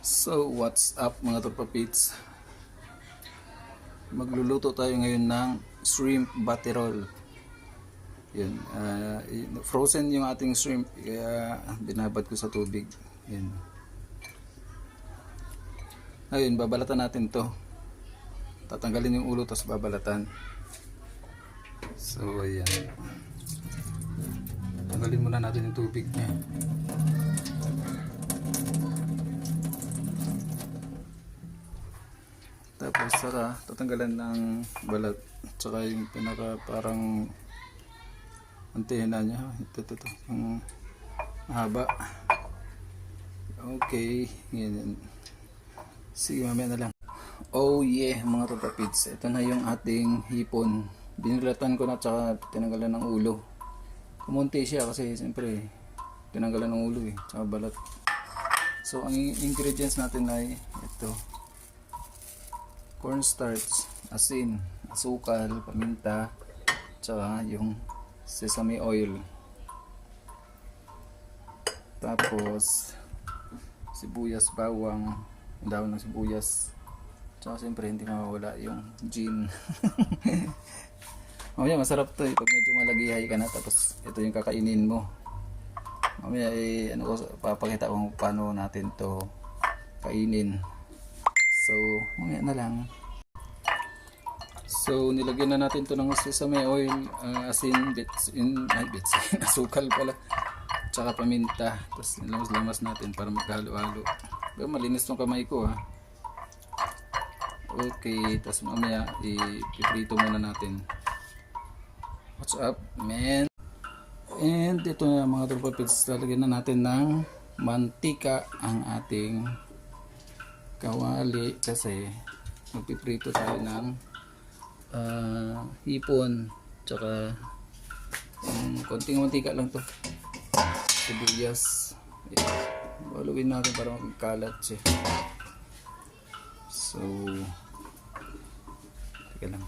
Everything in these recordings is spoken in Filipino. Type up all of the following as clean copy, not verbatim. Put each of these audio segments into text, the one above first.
So, what's up mga Torpapits? Magluluto tayo ngayon ng shrimp batterol. Yun, frozen yung ating shrimp, kaya binabad ko sa tubig. Yun. Ayun, babalatan natin to. Tatanggalin yung ulo, tapos babalatan. So, ayan. Tanggalin muna natin yung tubig niya. Tapos saka tatanggalan ng balat, saka yung pinaka parang antena niya, ito yung mahaba. Okay, yan. Sige, mamaya na lang. Oh yeah mga Torpapids, ito na yung ating hipon. Binilatan ko na, tsaka tinanggalan ng ulo. Kumunti siya kasi siyempre tinanggalan ng ulo tsaka balat. So ang ingredients natin ay ito: cornstarch, asin, asukal, paminta, tsaka yung sesame oil. Tapos sibuyas, bawang, dahon ng sibuyas, tsaka siyempre hindi mawawala yung gin. Mamaya masarap to pag medyo malagihay ka na, tapos ito yung kakainin mo. Mamaya papakita ko paano natin to kainin. So, mamaya na lang. So, nilagyan na natin to ng sesame oil, asin, asukal pala, tsaka paminta. Tapos nilamas-lamas natin para maghalo-halo. Pero malinis tong kamay ko Okay, tapos mamaya ipiprito muna natin. What's up, man? And ito na mga Torpapids, lalagyan na natin ng mantika ang ating kawali kasi magpiprito tayo ng hipon, tsaka konting mantika lang to, sibuyas. Haluin natin para magkalat siya. So teka lang,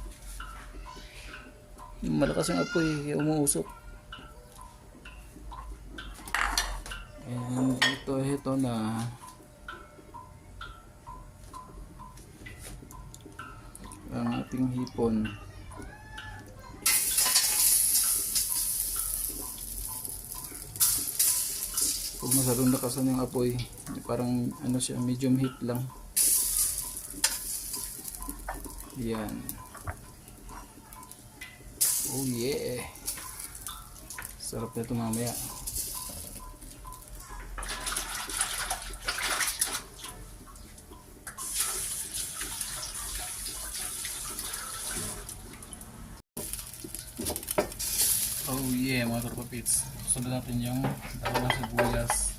malakas yung apoy, umuusok. And ito na ang ating hipon. Kung masyadong lakasan yung apoy, parang siya, medium heat lang. Yan. Oh yeah, sarap na ito mamaya. Oh yeah mga Torpapids, sunod natin yung dahon ng sibuyas.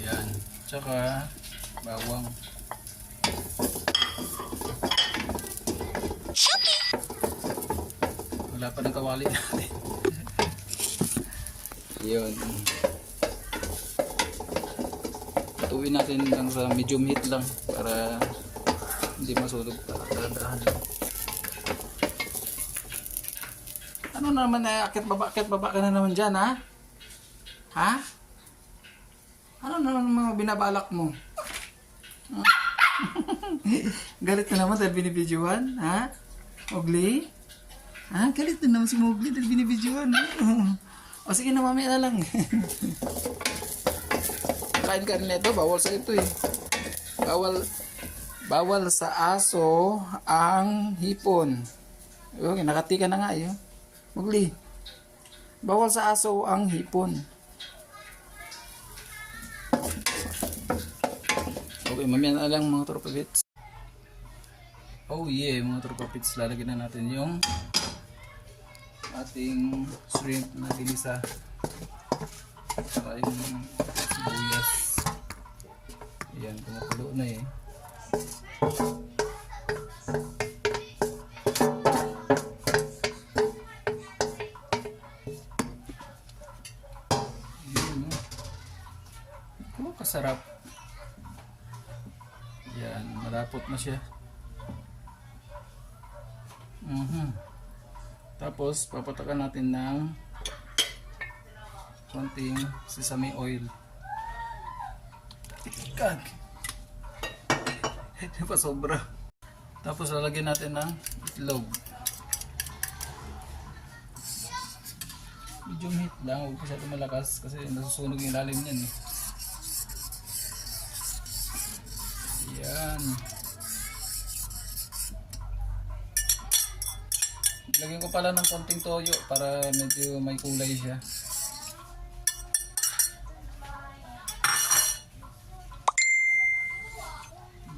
Yan, tsaka bawang. Wala pa ng kawali natin. Yun, tuwin natin lang sa medium heat lang para hindi masunog. Dahan-dahan. Ano naman akit baba ka na naman dyan, ha? Ha? Ano naman mga binabalak mo? Galit na naman dahil binibidyohan, ha? Mowgli? Ha? Galit na naman si Mowgli dahil binibidyohan. O sige na, mamaya na lang. Kain ka rin ito, bawal sa ito bawal sa aso ang hipon. Okay, nakatika na nga Mowgli, bawal sa aso ang hipon. Okay, mamaya na lang mga Torpapids. Oh yeah mga Torpapids, lalagyan na natin yung ating shrimp na ginisa, saka yung sibuyas. Ayan, kumukulo na Ayan, kasarap. Yan, malapot na siya. Tapos papatakan natin ng konting sesame oil. Kag. Hindi pa sobra. Tapos lalagyan natin ng itlog. Medium heat lang, huwag masyadong malakas kasi nasusunog yung lalim niyan eh. Yan. Lagyan ko pala ng konting toyo para medyo may kulay siya.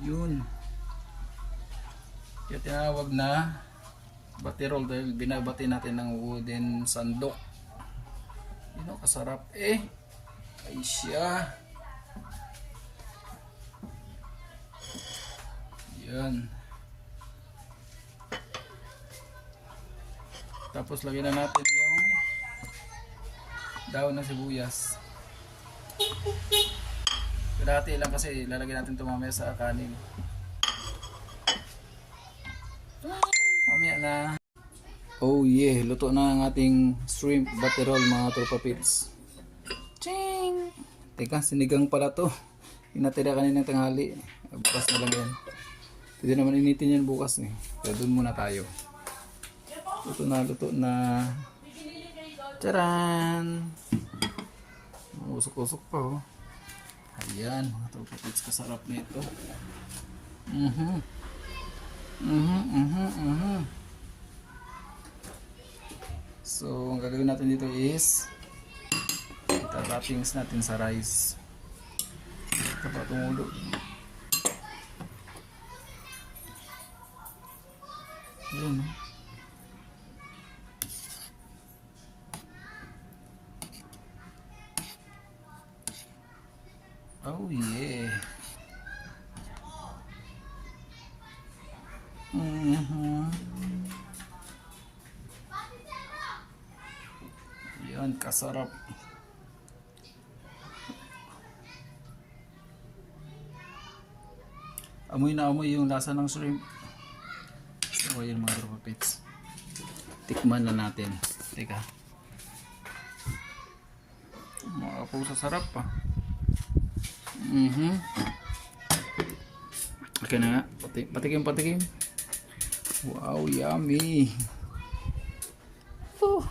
Yun. Kaya tinawag na batirol dahil binabati natin ng wooden sandok. Yun o, kasarap eh. Ay siya. Yan. Tapos lagyan na natin yung daon ng sibuyas. Dati lang kasi lalagyan natin ito mamaya sa kanin. Mamaya na. Oh yeah, luto na ang ating shrimp baterol mga tropa pits. Ching! Teka, sinigang pala to. Inatira kaninang tanghali. Bukas na lang yan. Pwede naman initin yan bukas eh. Kaya doon muna tayo. Luto na. Charan! Usok-usok pa oh. Ayan, mga tropa pits, kasarap nito. So, ang gagawin natin dito is ita-wrappings natin sa rice. Ito pa tumulo. Ayan. Oh yeah. Yan, kasarap. Amoy na amoy yung lasa ng shrimp. So yun mga tropa pits. Tikman na natin. Teka. Makapusa sarap pa. Okay na nga. Patikim. Wow, yummy. Oh.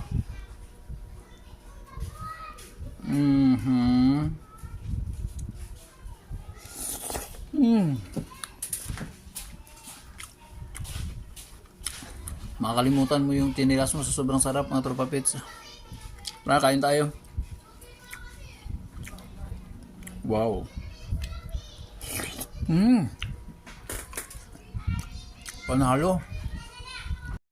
Makakalimutan mo yung tinilas mo sa sobrang sarap mga tropa pits. Tara, kain tayo. Wow. Panalo.